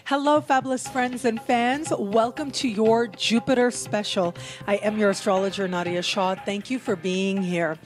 Hello, fabulous friends and fans. Welcome to your Jupiter special. I am your astrologer, Nadiya Shah. Thank you for being here.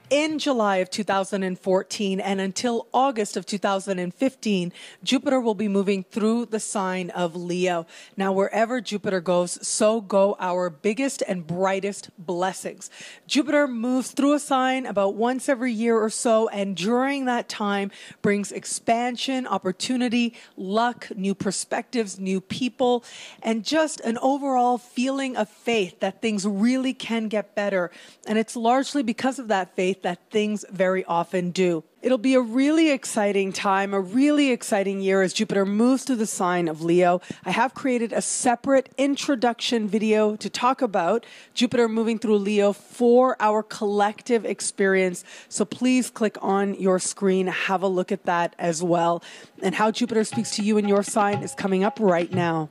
In July of 2014 and until August of 2015, Jupiter will be moving through the sign of Leo. Now, wherever Jupiter goes, so go our biggest and brightest blessings. Jupiter moves through a sign about once every year or so, and during that time brings expansion, opportunity, luck, new perspectives, new people, and just an overall feeling of faith that things really can get better. And it's largely because of that faith that things very often do. It'll be a really exciting time, a really exciting year as Jupiter moves through the sign of Leo. I have created a separate introduction video to talk about Jupiter moving through Leo for our collective experience. So please click on your screen, have a look at that as well. And how Jupiter speaks to you in your sign is coming up right now.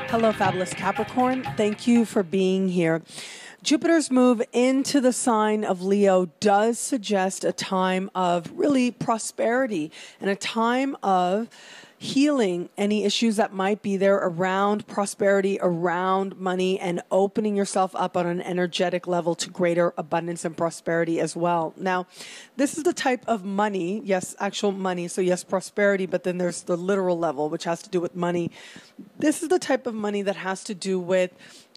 Hello, fabulous Capricorn. Thank you for being here. Jupiter's move into the sign of Leo does suggest a time of really prosperity and a time of healing any issues that might be there around prosperity, around money, and opening yourself up on an energetic level to greater abundance and prosperity as well. Now, this is the type of money, yes, actual money, so yes, prosperity, but then there's the literal level, which has to do with money. This is the type of money that has to do with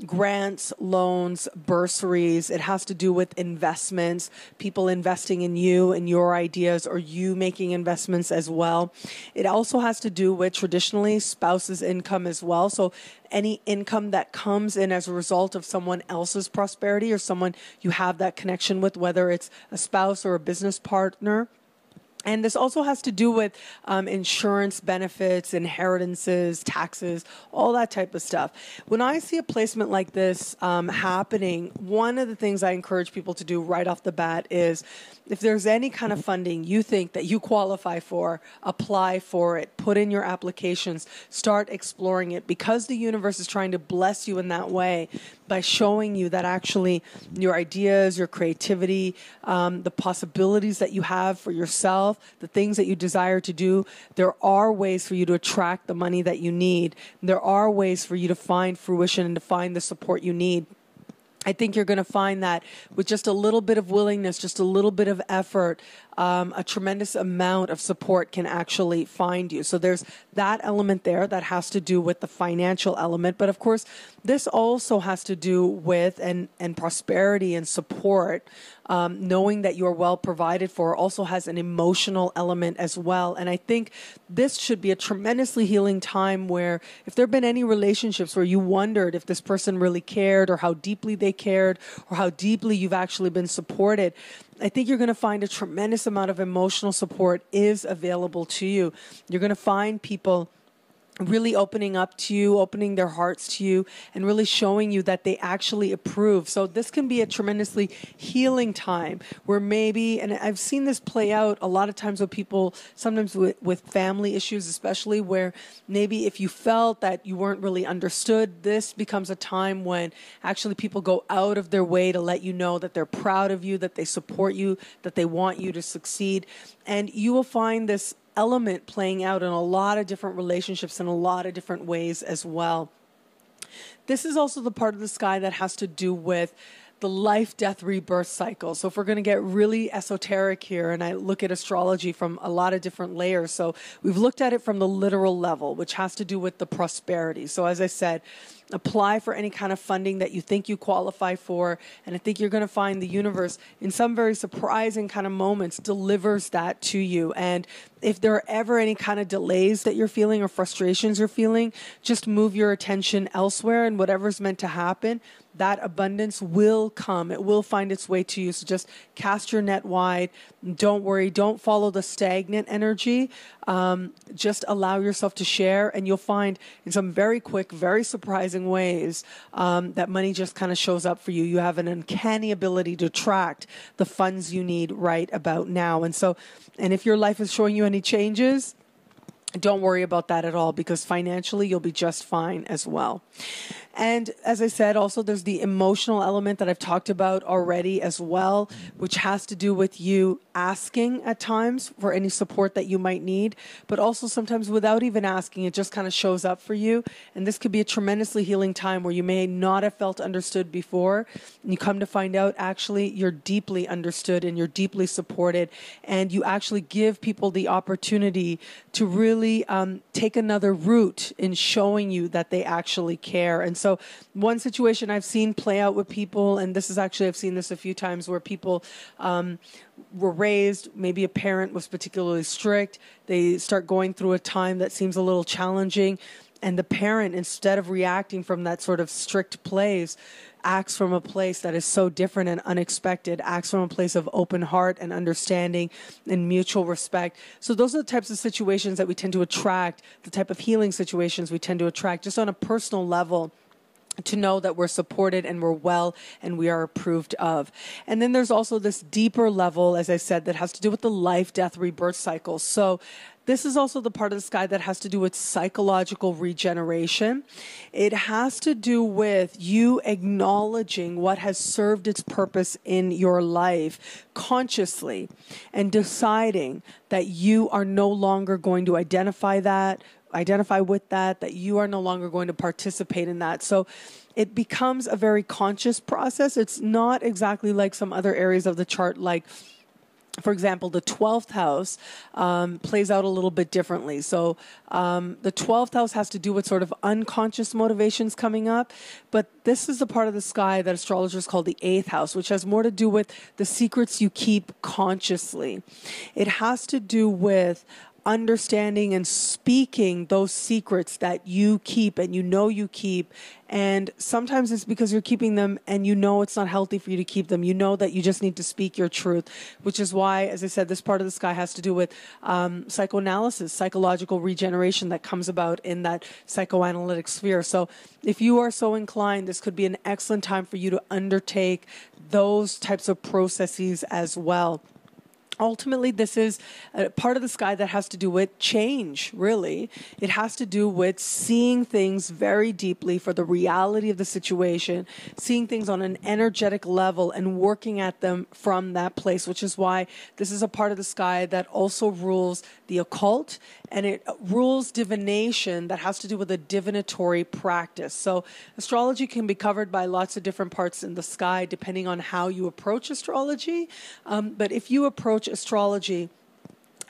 grants, loans, bursaries. It has to do with investments, people investing in you and your ideas, or you making investments as well. It also has to do with traditionally spouse's income as well. So any income that comes in as a result of someone else's prosperity or someone you have that connection with, whether it's a spouse or a business partner. And this also has to do with insurance benefits, inheritances, taxes, all that type of stuff. When I see a placement like this happening, one of the things I encourage people to do right off the bat is if there's any kind of funding you think that you qualify for, apply for it, put in your applications, start exploring it, because the universe is trying to bless you in that way by showing you that actually your ideas, your creativity, the possibilities that you have for yourself, the things that you desire to do, there are ways for you to attract the money that you need. There are ways for you to find fruition and to find the support you need. I think you're going to find that with just a little bit of willingness, just a little bit of effort, a tremendous amount of support can actually find you. So there's that element there that has to do with the financial element. But of course, this also has to do with and prosperity and support. Knowing that you're well provided for also has an emotional element as well. And I think this should be a tremendously healing time where if there have been any relationships where you wondered if this person really cared or how deeply they cared or how deeply you've actually been supported, I think you're going to find a tremendous amount of emotional support is available to you. You're going to find people really opening up to you, opening their hearts to you, and really showing you that they actually approve. So this can be a tremendously healing time where maybe, and I've seen this play out a lot of times with people, sometimes with family issues, especially where maybe if you felt that you weren't really understood, this becomes a time when actually people go out of their way to let you know that they're proud of you, that they support you, that they want you to succeed. And you will find this element playing out in a lot of different relationships in a lot of different ways as well. This is also the part of the sky that has to do with the life, death, rebirth cycle. So if we're going to get really esoteric here, and I look at astrology from a lot of different layers. So we've looked at it from the literal level, which has to do with the prosperity. So as I said, apply for any kind of funding that you think you qualify for. And I think you're going to find the universe in some very surprising kind of moments delivers that to you. And if there are ever any kind of delays that you're feeling or frustrations you're feeling, just move your attention elsewhere, and whatever's meant to happen, that abundance will come. It will find its way to you. So just cast your net wide. Don't worry. Don't follow the stagnant energy. Just allow yourself to share, and you'll find in some very quick, very surprising ways that money just kind of shows up for you. You have an uncanny ability to attract the funds you need right about now. And if your life is showing you any changes, Don't worry about that at all, because financially you'll be just fine as well. And as I said, also there's the emotional element that I've talked about already as well, which has to do with you asking at times for any support that you might need, but also sometimes without even asking, it just kind of shows up for you. And this could be a tremendously healing time where you may not have felt understood before, and you come to find out actually you're deeply understood and you're deeply supported, and you actually give people the opportunity to really take another route in showing you that they actually care. And so one situation I've seen play out with people, and this is actually, I've seen this a few times, where people were raised, maybe a parent was particularly strict. They start going through a time that seems a little challenging, and the parent, instead of reacting from that sort of strict place, acts from a place that is so different and unexpected, acts from a place of open heart and understanding and mutual respect. So those are the types of situations that we tend to attract, the type of healing situations we tend to attract, just on a personal level, to know that we're supported and we're well and we are approved of. And then there's also this deeper level, as I said, that has to do with the life, death, rebirth cycle. So this is also the part of the sky that has to do with psychological regeneration. It has to do with you acknowledging what has served its purpose in your life consciously and deciding that you are no longer going to identify with that you are no longer going to participate in that. So it becomes a very conscious process. It's not exactly like some other areas of the chart, like, for example, the 12th house plays out a little bit differently. So the 12th house has to do with sort of unconscious motivations coming up. But this is the part of the sky that astrologers call the 8th house, which has more to do with the secrets you keep consciously. It has to do with understanding and speaking those secrets that you keep and you keep. And sometimes it's because you're keeping them and it's not healthy for you to keep them. You know that you just need to speak your truth, which is why, as I said, this part of the sky has to do with psychoanalysis, psychological regeneration that comes about in that psychoanalytic sphere. So if you are so inclined, this could be an excellent time for you to undertake those types of processes as well. Ultimately, this is a part of the sky that has to do with change, really. It has to do with seeing things very deeply for the reality of the situation, seeing things on an energetic level and working at them from that place, which is why this is a part of the sky that also rules the occult, and it rules divination that has to do with a divinatory practice. So astrology can be covered by lots of different parts in the sky depending on how you approach astrology. But if you approach astrology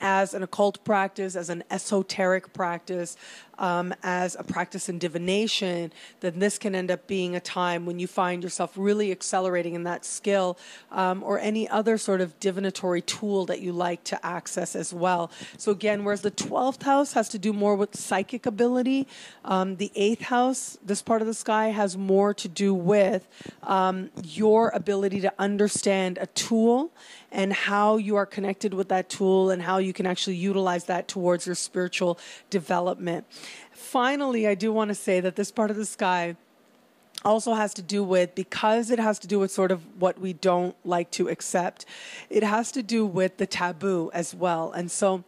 as an occult practice, as an esoteric practice, as a practice in divination, then this can end up being a time when you find yourself really accelerating in that skill, or any other sort of divinatory tool that you like to access as well. So again, whereas the 12th house has to do more with psychic ability, the 8th house, this part of the sky, has more to do with your ability to understand a tool and how you are connected with that tool and how you can actually utilize that towards your spiritual development. Finally, I do want to say that this part of the sky also has to do with, because it has to do with sort of what we don't like to accept, it has to do with the taboo as well. And so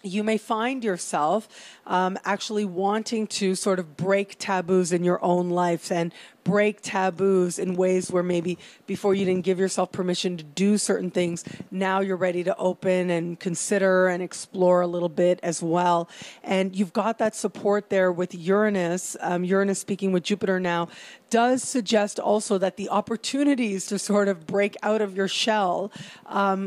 you may find yourself actually wanting to sort of break taboos in your own life and break taboos in ways where maybe before you didn't give yourself permission to do certain things, now you're ready to open and consider and explore a little bit as well. And you've got that support there with Uranus. Uranus, speaking with Jupiter now, does suggest also that the opportunities to sort of break out of your shell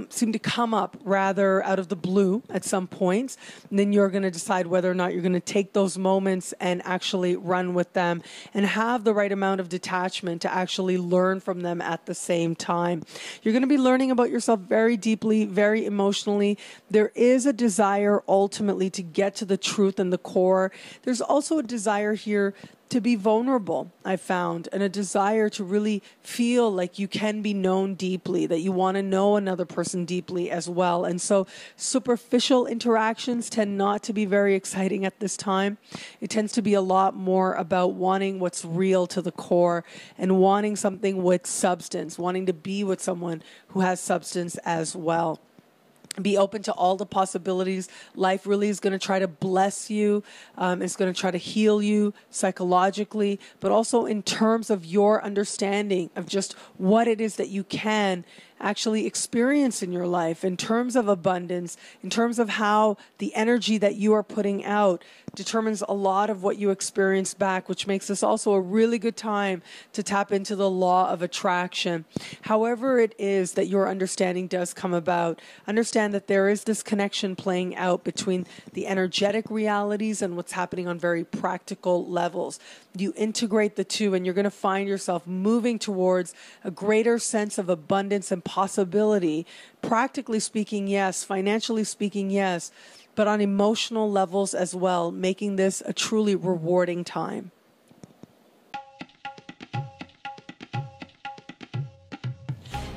seem to come up rather out of the blue at some points. And then you're going to decide whether or not you're going to take those moments and actually run with them and have the right amount of detachment to actually learn from them at the same time. You're going to be learning about yourself very deeply, very emotionally. There is a desire ultimately to get to the truth and the core. There's also a desire here to be vulnerable, I found, and a desire to really feel like you can be known deeply, that you want to know another person deeply as well. And so superficial interactions tend not to be very exciting at this time. It tends to be a lot more about wanting what's real to the core and wanting something with substance, wanting to be with someone who has substance as well. Be open to all the possibilities. Life really is going to try to bless you. It's going to try to heal you psychologically, but also in terms of your understanding of just what it is that you can actually experience in your life, in terms of abundance, in terms of how the energy that you are putting out determines a lot of what you experience back, which makes this also a really good time to tap into the law of attraction. However it is that your understanding does come about, understand that there is this connection playing out between the energetic realities and what's happening on very practical levels. You integrate the two and you're going to find yourself moving towards a greater sense of abundance and possibility. Practically speaking, yes. Financially speaking, yes. But on emotional levels as well, making this a truly rewarding time.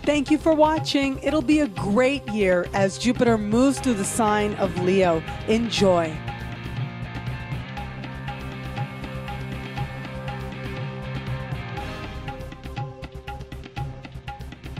Thank you for watching. It'll be a great year as Jupiter moves through the sign of Leo. Enjoy.